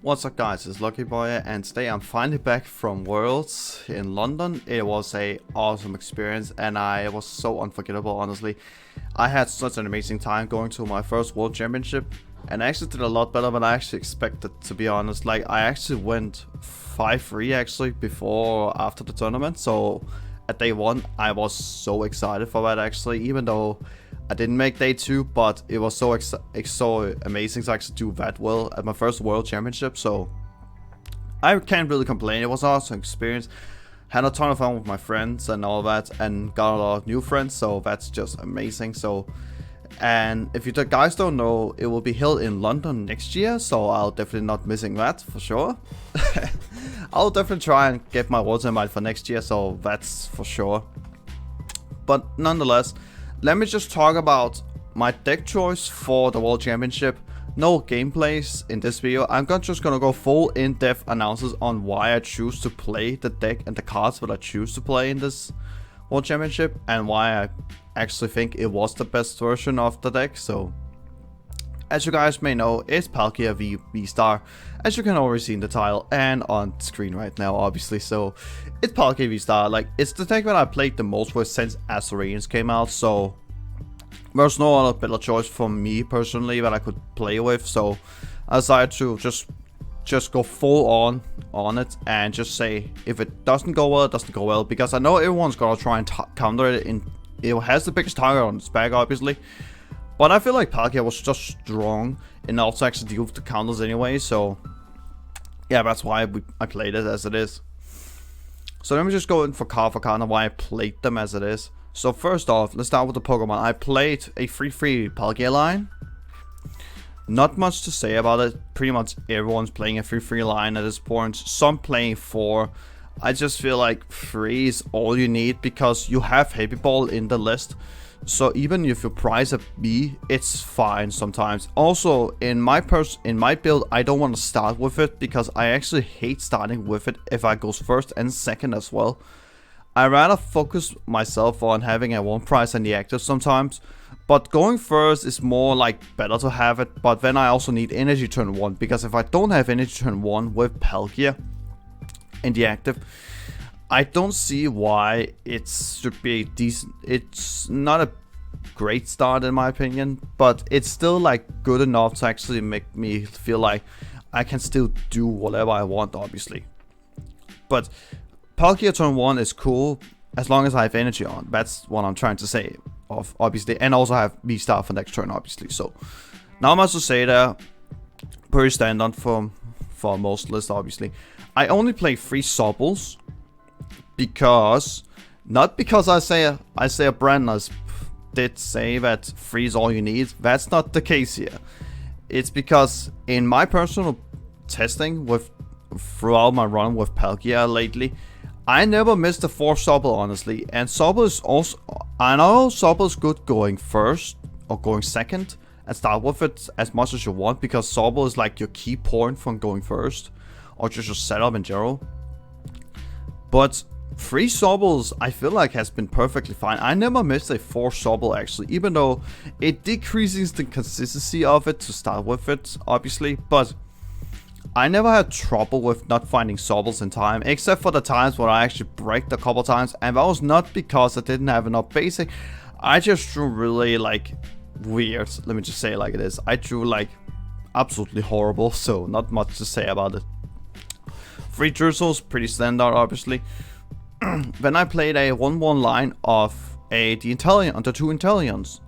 What's up guys, it's LuckyBoy and today I'm finally back from Worlds in London. It was a awesome experience and it was so unforgettable, honestly. I had such an amazing time going to my first World Championship and I actually did a lot better than I actually expected, to be honest. Like, I actually went 5-3 actually after the tournament, so at day 1 I was so excited for that actually, even though I didn't make day 2, but it was so amazing to actually do that well at my first World Championship, so I can't really complain. It was an awesome experience. Had a ton of fun with my friends and all that, and got a lot of new friends, so that's just amazing. So, and if you guys don't know, it will be held in London next year, so I'll definitely not missing that for sure. I'll definitely try and get my World invite for next year, so that's for sure. But nonetheless, let me just talk about my deck choice for the World Championship. No gameplays in this video. I'm just gonna go full in-depth analysis on why I choose to play the deck and the cards that I choose to play in this World Championship, and why I actually think it was the best version of the deck. So, as you guys may know, it's Palkia V-Star, as you can already see in the title and on screen right now, obviously. So, it's Palkia V-Star. Like, it's the deck that I played the most with since Azorians came out, so there's no other better choice for me personally that I could play with. So, I decided to just go full on it and just say, if it doesn't go well, it doesn't go well, because I know everyone's gonna try and counter it. It has the biggest target on its back, obviously. But I feel like Palkia was just strong enough to actually deal with the counters anyway, so yeah, that's why I played it as it is. So let me just go in for card on why I played them as it is. So first off, let's start with the Pokemon. I played a 3-3 Palkia line. Not much to say about it. Pretty much everyone's playing a 3-3 line at this point. Some playing 4. I just feel like 3 is all you need, because you have Heavy Ball in the list. So even if you price a B, it's fine sometimes. Also, in my build, I don't want to start with it, because I actually hate starting with it if I goes first and second as well. I rather focus myself on having a 1 price and the active sometimes. But going first is more like better to have it. But then I also need energy turn 1, because if I don't have energy turn 1 with Palkia in the active, I don't see why it should be a decent. It's not a great start in my opinion, but it's still like good enough to actually make me feel like I can still do whatever I want, obviously. But Palkia turn 1 is cool as long as I have energy on. That's what I'm trying to say, obviously, and also have V-Star for next turn, obviously. So not much to say there. Pretty standard for most lists, obviously. I only play 3 Sobbles, because not because I say a brand did say that 3 is all you need. That's not the case here. It's because in my personal testing throughout my run with Palkia lately, I never missed a 4 Sobble, honestly. And Sobble is also, I know Sobble is good going first or going second, and start with it as much as you want, because Sobble is like your key point from going first, or just your setup in general. But 3 Sobbles I feel like has been perfectly fine. I never missed a 4 Sobble actually, even though it decreases the consistency of it to start with it, obviously. But I never had trouble with not finding Sobbles in time, except for the times where I actually braked a couple times, and that was not because I didn't have enough basic. I just drew really like weird, let me just say it like it is. I drew like absolutely horrible, so not much to say about it. 3 Drizzles, pretty standard, obviously. Then I played a 1-1 line of the 2 Intellions.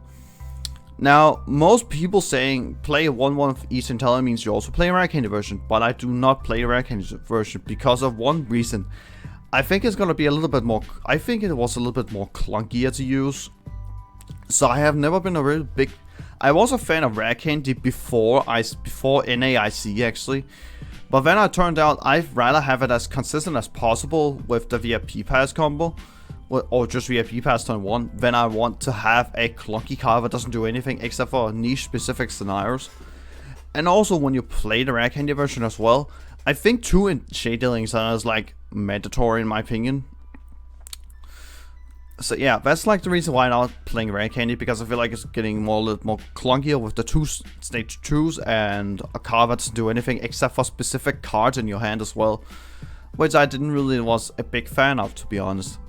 Now, most people saying play 1-1 of each Intellion means you also play a Rare Candy version, but I do not play a Rare Candy version because of one reason. I think it's gonna be a little bit more. I think it was a little bit more clunkier to use. So I have never been a really big. I was a fan of Rare Candy before NAIC actually. But then I turned out I'd rather have it as consistent as possible with the VIP pass combo, or just VIP pass turn 1, than I want to have a clunky card that doesn't do anything except for niche specific scenarios. And also when you play the Rare Candy version as well, I think 2 Shade Dealing is like mandatory in my opinion. So yeah, that's like the reason why I'm not playing Rare Candy, because I feel like it's getting a little more clunkier with the 2 stage 2s and a card that doesn't do anything except for specific cards in your hand as well, which I didn't really was a big fan of, to be honest.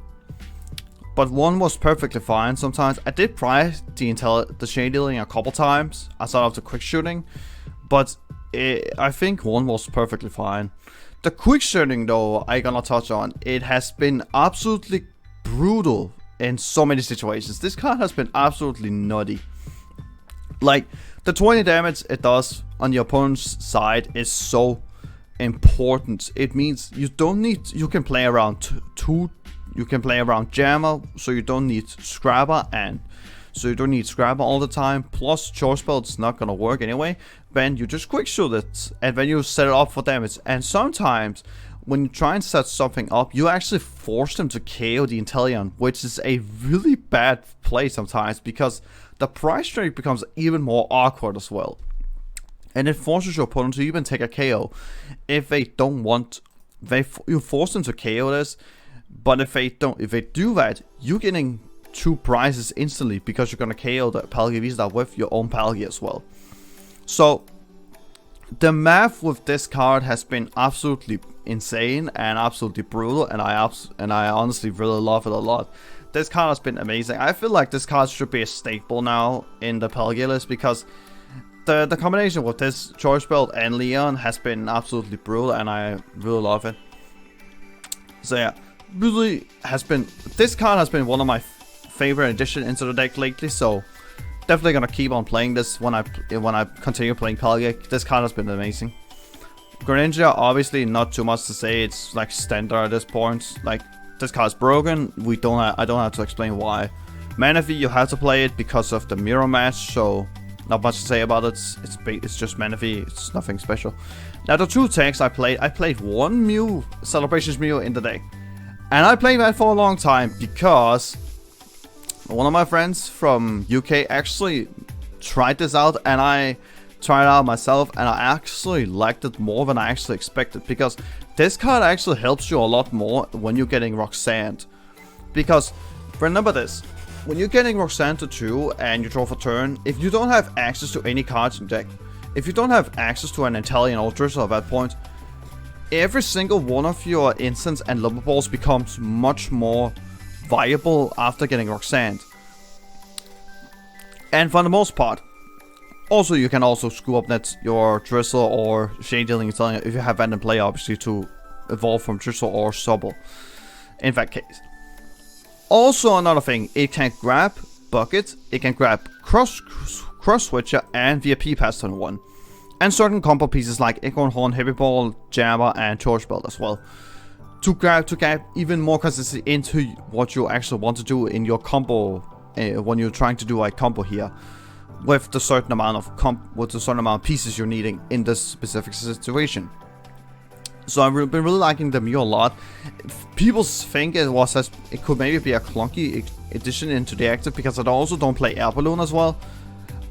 But 1 was perfectly fine sometimes. I did try the shade dealing a couple times outside of the quick shooting, but I think 1 was perfectly fine. The quick shooting though, I gonna touch on, it has been absolutely brutal in so many situations. This card has been absolutely nutty. Like, the 20 damage it does on your opponent's side is so important. It means you can play around you can play around Jammer, so you don't need Scrapper, and so you don't need Scrapper all the time. Plus, Charge Spell's not gonna work anyway. Then you just quick shoot it, and then you set it up for damage. And sometimes, when you try and set something up, you actually force them to KO the Inteleon, which is a really bad play sometimes, because the price trade becomes even more awkward as well. And it forces your opponent to even take a KO if they don't want. You force them to KO this, but if they do that, you're getting 2 prizes instantly, because you're gonna KO the Palkia Vista with your own Palkia as well. So the math with this card has been absolutely insane and absolutely brutal, and I honestly really love it a lot. This card has been amazing. I feel like this card should be a staple now in the Palkia list, because the combination with this Choice Belt and Leon has been absolutely brutal, and I really love it. So yeah, this card has been one of my favorite additions into the deck lately, so definitely gonna keep on playing this when I continue playing Palkia. This card has been amazing. Greninja, obviously not too much to say. It's like standard at this point. Like, this card's broken. I don't have to explain why. Manaphy, you have to play it because of the mirror match, so not much to say about it. It's just Manaphy. It's nothing special. Now, the 2 tanks I played 1 Mew, Celebrations Mew in the deck. And I played that for a long time because one of my friends from UK actually tried this out, and I tried it out myself, and I actually liked it more than I actually expected, because this card actually helps you a lot more when you're getting Roxanne. Because, remember this, when you're getting Roxanne to 2 and you draw for turn, if you don't have access to any cards in deck, if you don't have access to an Inteleon or Drizzle at that point, every single one of your instants and Lumber Balls becomes much more viable after getting Roxanne. And for the most part, also you can also screw up your Drizzle or Shade Dealing Inteleon if you have that in play, obviously, to evolve from Drizzle or Sobble in that case. Also, another thing, it can grab Bucket, it can grab Cross Switcher and VIP Pass turn 1. And certain combo pieces like Acorn Horn, Heavy Ball, Jammer, and Torch Belt as well. To get even more consistency into what you actually want to do in your combo, when you're trying to do a combo here, with the certain amount of pieces you're needing in this specific situation. So I've been really liking the Mew a lot. People think it could maybe be a clunky addition into the active, because I also don't play Air Balloon as well.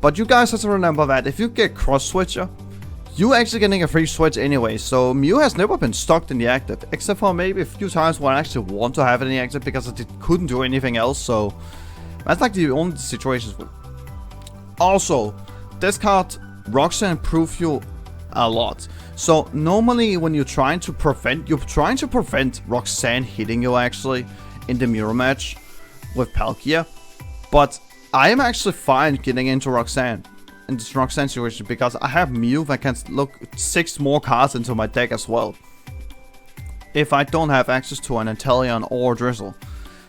But you guys have to remember that if you get Cross Switcher, you're actually getting a free switch anyway. So Mew has never been stuck in the active, except for maybe a few times where I actually want to have it in the active because I couldn't do anything else. So that's like the only situations. Also, this card Roxanne improves you a lot. So normally when you're trying to prevent Roxanne hitting you actually in the mirror match with Palkia, but I am actually fine getting into Roxanne in this Roxanne situation because I have Mew that can look 6 more cards into my deck as well if I don't have access to an Inteleon or Drizzle.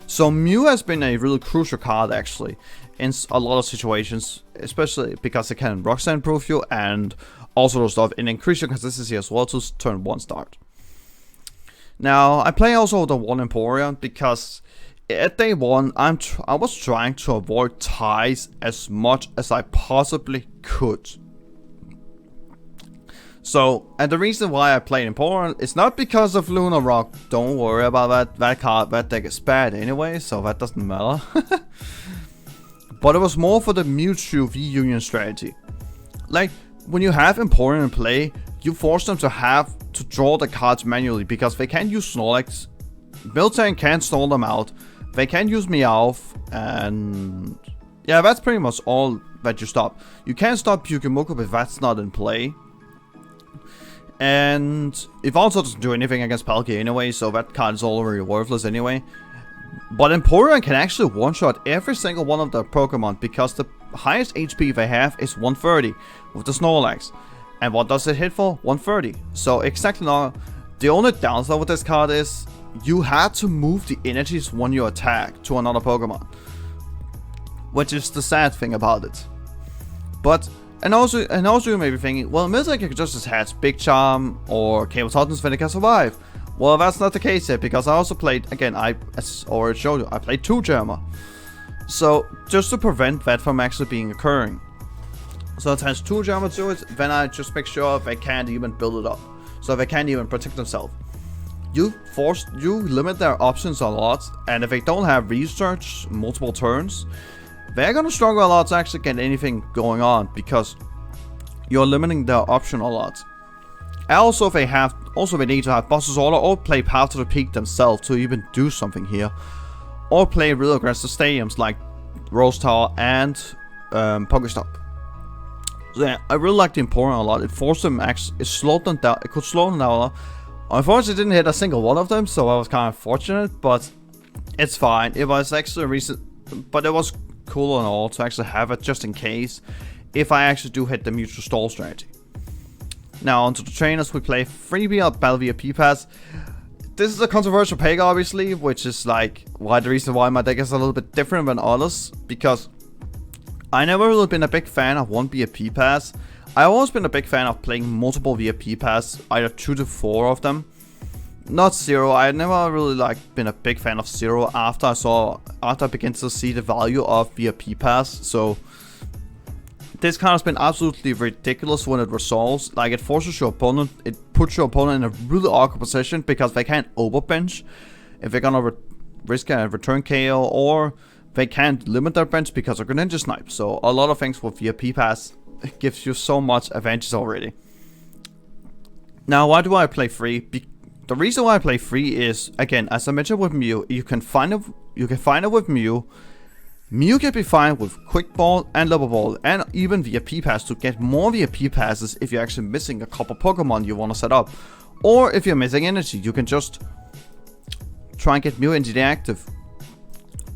So Mew has been a really crucial card actually in a lot of situations, especially because it can Roxanne proof you and also those stuff, and increase your consistency as well to turn 1 start. Now I play also the 1 Emporium because at day 1 I was trying to avoid ties as much as I possibly could. So, and the reason why I played Emporium is not because of Lunar Rock. Don't worry about that deck is bad anyway, so that doesn't matter. But it was more for the Mewtwo V-Union strategy. Like, when you have Emporium in play, you force them to have to draw the cards manually because they can't use Snorlax. Miltank can't stall them out. they can use Meowth, and yeah, that's pretty much all that you stop. You can't stop Pyukumuku if that's not in play. And it also doesn't do anything against Palkia anyway, so that card is already worthless anyway. But Empoleon can actually one-shot every single one of their Pokemon, because the highest HP they have is 130 with the Snorlax. And what does it hit for? 130. So exactly now, the only downside with this card is you had to move the energies when you attack to another Pokemon, which is the sad thing about it. But and also you may be thinking, well, Miltank just has Big Charm or Cable Toughness when it can survive. Well, that's not the case here, because I also played, again, as already showed you, I played 2 Germa. So, just to prevent that from actually being occurring. So it has 2 Germa to it, then I just make sure they can't even build it up. So they can't even protect themselves. You limit their options a lot, and if they don't have research multiple turns, they're gonna struggle a lot to actually get anything going on, because you're limiting their option a lot. And also, they need to have Boss's Order or play Path to the Peak themselves to even do something here. Or play real aggressive stadiums like Rose Tower and Pokestop. So yeah, I really like the Empoleon a lot. It forced them actually, it slowed them down. It could slow them down. Unfortunately, it didn't hit a single one of them, so I was kind of fortunate, but it's fine. It was actually a recent, but it was cool and all to actually have it just in case if I actually do hit the mutual stall strategy. Now onto the trainers, we play freebie or battle via P-Pass. This is a controversial pick, obviously, which is like the reason why my deck is a little bit different than others, because I never really been a big fan of one via P-Pass. I've always been a big fan of playing multiple via P-Pass, either 2 to 4 of them. Not 0. I never really been a big fan of 0 after I began to see the value of via P-Pass. So this card has been absolutely ridiculous when it resolves. Like, it forces your opponent, it puts your opponent in a really awkward position because they can't overbench if they're gonna risk a return KO, or they can't limit their bench because of Greninja Snipe. So a lot of things with via P-Pass gives you so much advantage already. Now, why do I play free? The reason why I play free is, again, as I mentioned with Mew, you can find it with Mew. Mew can be fine with Quick Ball and Level Ball, and even via P-Pass to get more via P-Passes if you're actually missing a couple Pokemon you want to set up. Or if you're missing energy, you can just try and get Mew into the active.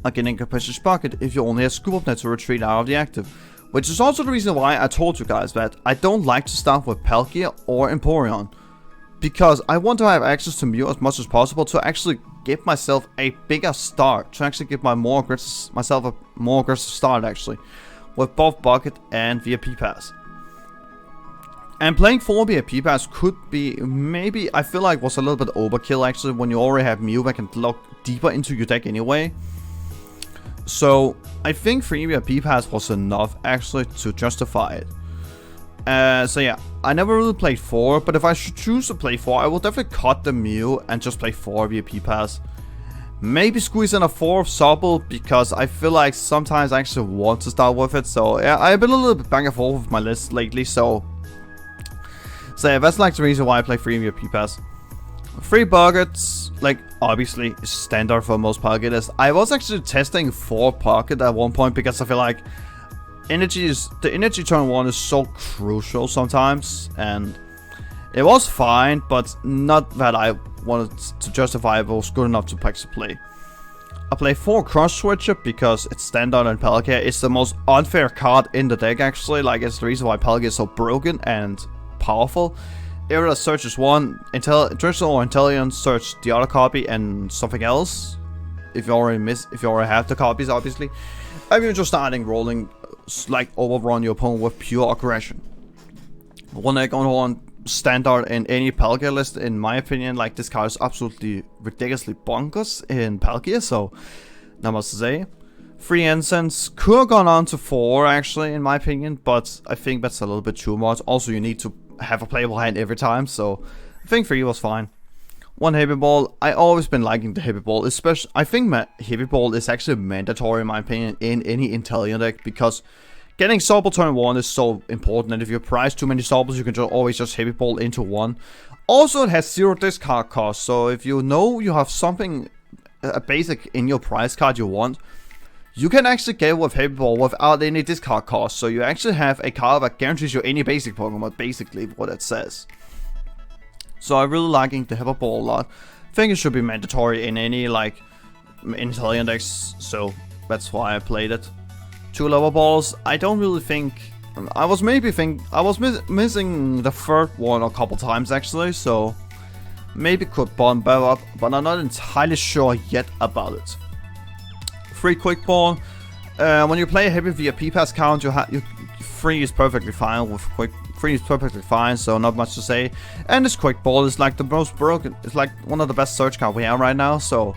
Again, in Capacious Pocket if you only have Scoop Up Net to retreat out of the active. Which is also the reason why I told you guys that I don't like to start with Palkia or Empoleon, because I want to have access to Mew as much as possible to actually give myself a bigger start, to actually give myself a more aggressive start actually, with both Bucket and via P-Pass. And playing 4 via P-Pass could be, maybe, I feel like was a little bit overkill actually, when you already have Mew that can look deeper into your deck anyway. So I think 3 via P-Pass was enough actually to justify it. So yeah, I never really played 4, but if I should choose to play 4, I will definitely cut the Mew and just play 4 via P-Pass. Maybe squeeze in a 4 of Sobble, because I feel like sometimes I actually want to start with it. So yeah, I've been a little bit back and forth with my list lately, so yeah, that's like the reason why I play 3 via P-Pass. 3 buckets, like, obviously standard for most Palkia lists. I was actually testing 4 Pocket at one point, because I feel like the energy turn 1 is so crucial sometimes, and it was fine, but not that I wanted to justify if it was good enough to actually play. I play 4 Cross Switcher because it's standard and Palkia. It's the most unfair card in the deck actually, like it's the reason why Palkia is so broken and powerful. Area searches one, traditional or intelligence search the other copy and something else. If you already have the copies, obviously. And you're just starting rolling, like overrun your opponent with pure aggression. One egg on standard in any Palkia list, in my opinion. Like, this card is absolutely ridiculously bonkers in Palkia, so not much to say. 3 Incense could have gone on to 4 actually, in my opinion, but I think that's a little bit too much. Also, you need to have a playable hand every time, so I think 3 was fine. 1 Heavy Ball. I always been liking the Heavy Ball, especially I think Heavy Ball is actually mandatory in my opinion in any Intelligent deck, because getting Sobble turn 1 is so important, and if you prize too many Sobbles, you can always just Heavy Ball into 1. Also, it has 0 discard cost, so if you know you have something a basic in your prize card you want, you can actually get with Heavy Ball without any discard cost. So you actually have a card that guarantees you any basic Pokemon, basically what it says. So I'm really liking the Heavy Ball a lot. I think it should be mandatory in any like Italian decks, so that's why I played it. 2 level balls. I don't really think I was missing the third one a couple times actually, so maybe could bump that up, but I'm not entirely sure yet about it. 3 quick ball. When you play a heavy VIP pass count, you 3 is perfectly fine with quick. 3 is perfectly fine, so not much to say. And this quick ball is like the most broken. It's like one of the best search cards we have right now. So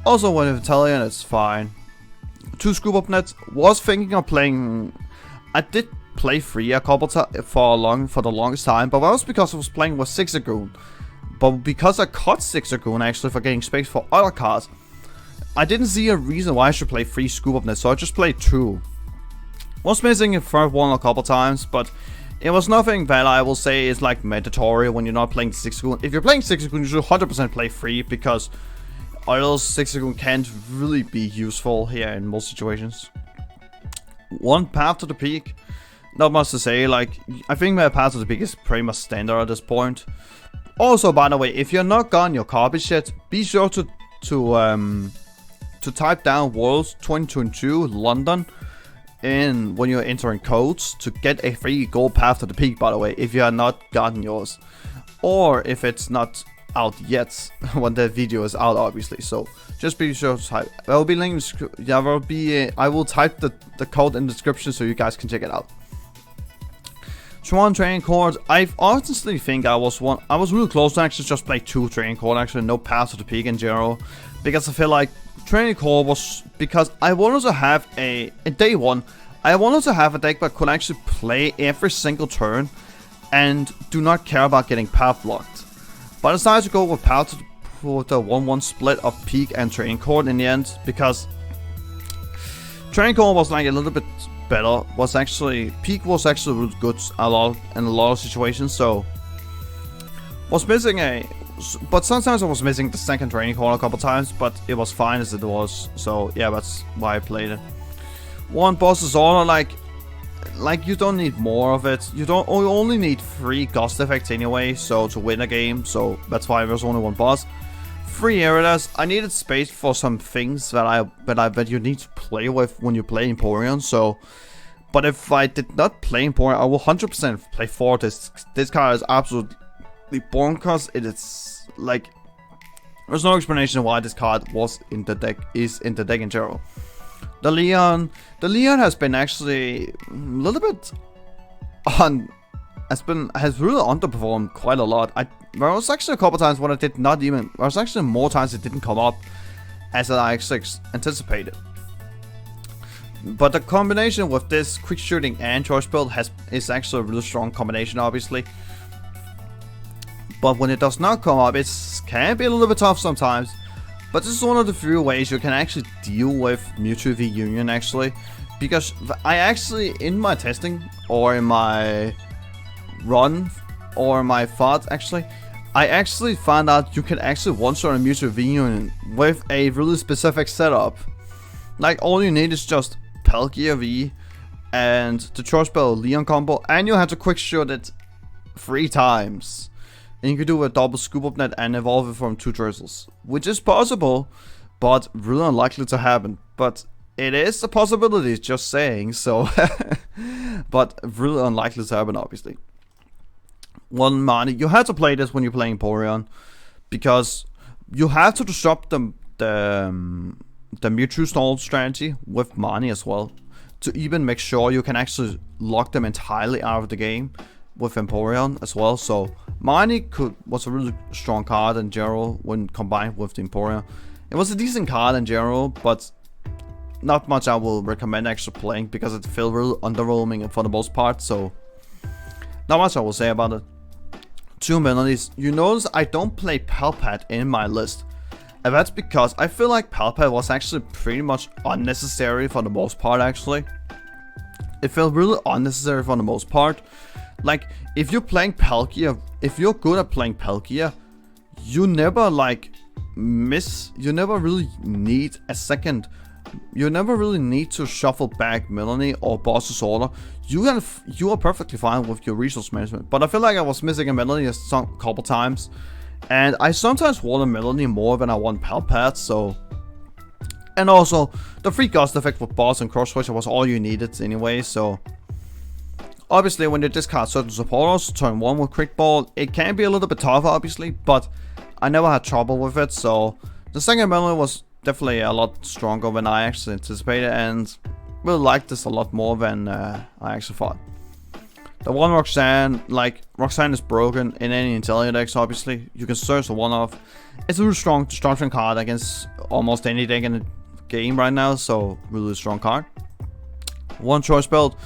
also with Italian, it's fine. 2 scoop up nets. Was thinking of playing. I did play 3 a couple for the longest time, but that was because I was playing with Zigzagoon. But because I cut Zigzagoon actually for getting space for other cards, I didn't see a reason why I should play 3 scoop up nets, so I just played 2. Was missing a third one a couple times, but it was nothing that I will say is like mandatory when you're not playing Zigzagoon. If you're playing Zigzagoon, you should 100% play 3 because or else Zigzagoon can't really be useful here in most situations. 1 path to the peak. Not much to say, like, I think my path to the peak is pretty much standard at this point. Also, by the way, if you're not gotten your garbage yet, be sure to type down Worlds 2022 London in when you're entering codes to get a free gold path to the peak, by the way, if you have not gotten yours. Or if it's not out yet when the video is out, obviously. So just be sure to type. There will be links. There will be. I will type the code in the description so you guys can check it out. One training cord. I honestly think I was really close to actually just play 2 training cord. Actually, no path to the peak in general, because I feel like training cord was because I wanted to have in day 1. I wanted to have a deck that could actually play every single turn and do not care about getting path blocked. But I decided to go with path for the 1-1 split of peak and training cord in the end, because training cord was like a little bit better. Peak was actually really good in a lot of situations. So was missing but sometimes I was missing the second training cord a couple times, but it was fine as it was. So yeah, that's why I played it. 1 boss's order, like you don't need more of it. You only need 3 ghost effects anyway, so to win a game. So that's why there's only 1 boss. 3 areas. I needed space for some things that you need to play with when you play Emporion. So, but if I did not play Emporion, I will 100% play 4. This card is absolutely bonkers. It is like there's no explanation why this card was in the deck. Is in the deck in general. The Leon has been actually a little bit has really underperformed quite a lot. There was actually a couple times when there was actually more times it didn't come up as I actually anticipated. But the combination with this quick shooting and choice build is actually a really strong combination, obviously. But when it does not come up, it can be a little bit tough sometimes. But this is one of the few ways you can actually deal with Mewtwo v Union, actually. Because I actually, in my testing, or in my run, or my thoughts actually, I actually found out you can actually one-shot a Mewtwo v Union with a really specific setup. Like, all you need is just Palkia V and the Choice Bell Leon combo, and you have to quick shoot it 3 times. And you can do a double scoop up net and evolve it from 2 drizzles, which is possible, but really unlikely to happen. But it is a possibility, just saying, so. But really unlikely to happen, obviously. 1 money. You have to play this when you're playing Emporion, because you have to disrupt the Mewtwo stall strategy with money as well, to even make sure you can actually lock them entirely out of the game with Emporion as well. So Mani was a really strong card in general when combined with the Emporion. It was a decent card in general, but not much I will recommend actually playing, because it felt really underwhelming for the most part. So not much I will say about it. 2 melodies. You notice I don't play Palpat in my list, and that's because I feel like Palpat was actually pretty much unnecessary for the most part. Actually, it felt really unnecessary for the most part. Like, if you're playing Palkia, if you're good at playing Palkia, you never like need a second. You never really need to shuffle back Melanie or Boss's Order. You are perfectly fine with your resource management. But I feel like I was missing a Melanie a couple times, and I sometimes want a Melanie more than I want Palpat. So, and also the free gust effect with Boss and Cross Switcher was all you needed anyway. So, obviously, when you discard certain supporters, turn 1 with Crit Ball, it can be a little bit tougher, obviously, but I never had trouble with it. So, the second Melanie was definitely a lot stronger than I actually anticipated, and really liked this a lot more than I actually thought. The one Roxanne, Roxanne is broken in any Intelligent decks, obviously. You can search the one off. It's a really strong destruction card against almost any deck in the game right now, so really strong card. One choice build,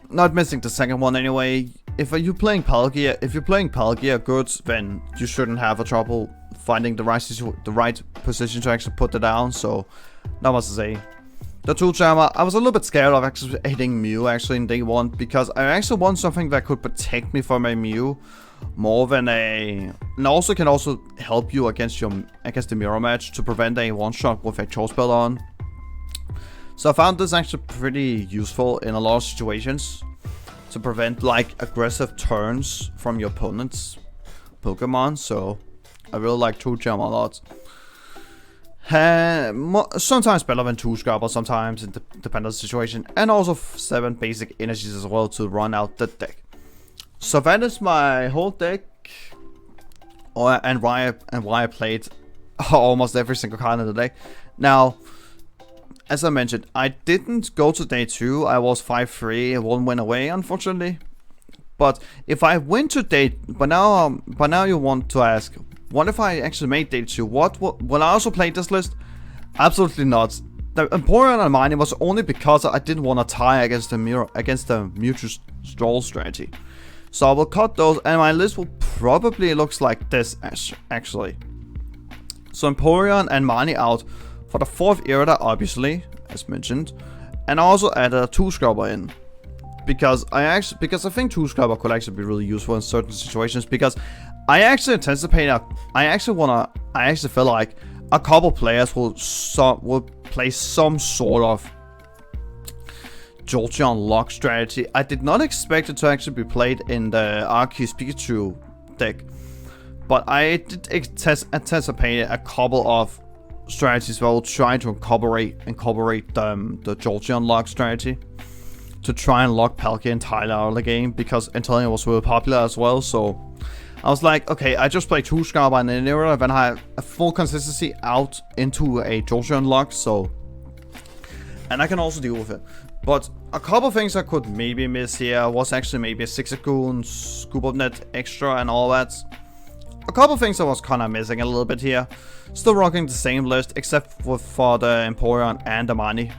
not missing the second one anyway. If you're playing Palkia good, then you shouldn't have a trouble finding the right position to actually put it down. So that was to say. The Tool Jammer, I was a little bit scared of actually hitting Mew actually in day 1, because I actually want something that could protect me from a Mew more than and also can help you against the mirror match to prevent a one shot with a choice spell on. So I found this actually pretty useful in a lot of situations to prevent aggressive turns from your opponent's Pokemon. So I really like Tool Jammer a lot. Sometimes better than 2 Scrubber, sometimes it depends on the situation, and also 7 basic energies as well to run out the deck. So that is my whole deck, and why I played almost every single card in the deck. Now, as I mentioned, I didn't go to day 2. I was 5-3, 1 win away, unfortunately. But if I went to day, but now you want to ask, what if I actually made day 2? Will I also play this list? Absolutely not. The Emporion and Mine was only because I didn't want to tie against the mutual stall strategy. So I will cut those, and my list will probably looks like this actually. So Emporion and Mani out for the 4th era, obviously, as mentioned, and I also added a 2 Scrubber in. Because I think 2 Scrubber could actually be really useful in certain situations, because I actually anticipate, I actually feel like a couple players will play some sort of Jolteon lock strategy. I did not expect it to actually be played in the Arceus Pikachu deck, but I did anticipate a couple of strategies that will try to incorporate the Jolteon lock strategy to try and lock Palkia entirely out of the game, because Intelligent was really popular as well. So I was like, okay, I just play 2 Scrubber and an era, then I have a full consistency out into a Jolteon lock, so, and I can also deal with it. But a couple things I could maybe miss here was actually maybe a Zigzagoon, Scoop Up Net Extra and all that. A couple things I was kind of missing a little bit here. Still rocking the same list, except for the Emporion and the Mani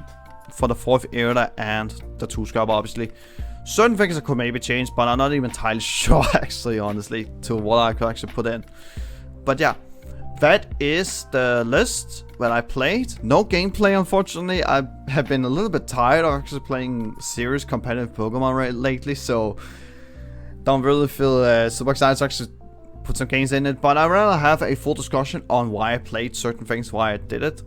for the 4th era and the 2 Scrubber, obviously. Certain things I could maybe change, but I'm not even entirely sure, actually, honestly, to what I could actually put in. But yeah, that is the list that I played. No gameplay, unfortunately. I have been a little bit tired of actually playing serious competitive Pokemon lately, so don't really feel super excited to actually put some games in it. But I'd rather have a full discussion on why I played certain things, why I did it.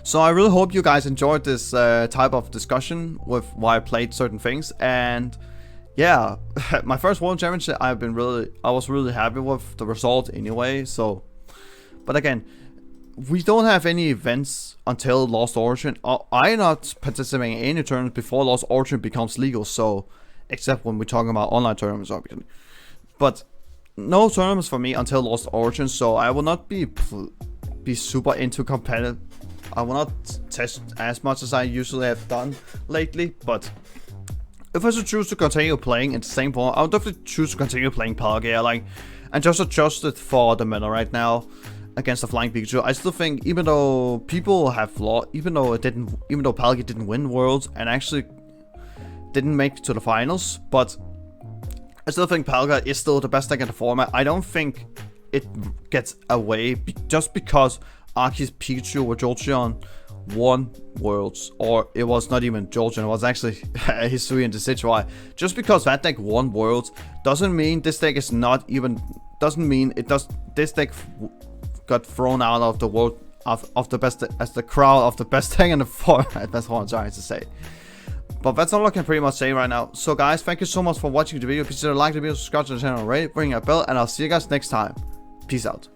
So I really hope you guys enjoyed this type of discussion with why I played certain things. And yeah, my first World Championship, I was really happy with the result anyway. So, but again, we don't have any events until Lost Origin. I'm not participating in any tournaments before Lost Origin becomes legal. So, except when we're talking about online tournaments, obviously. But no tournaments for me until Lost Origin. So I will not be super into competitive. I will not test as much as I usually have done lately, but if I should choose to continue playing in the same form, I would definitely choose to continue playing Palkia, and just adjust it for the meta right now against the Flying Pikachu. I still think, even though people have flaw, even though Palkia didn't win Worlds and actually didn't make it to the finals, but I still think Palkia is still the best deck in the format. I don't think it gets away just because Arceus Pikachu or Jolteon won Worlds, or it was not even Jolteon, it was actually Hisui and Decidueye. Just because that deck won Worlds doesn't mean this deck is not even, this deck got thrown out of the world of the best as the crowd of the best thing in the format. That's what I'm trying to say. But that's all I can pretty much say right now. So guys, thank you so much for watching the video. Please like the video, subscribe to the channel, rate, ring a bell, and I'll see you guys next time. Peace out.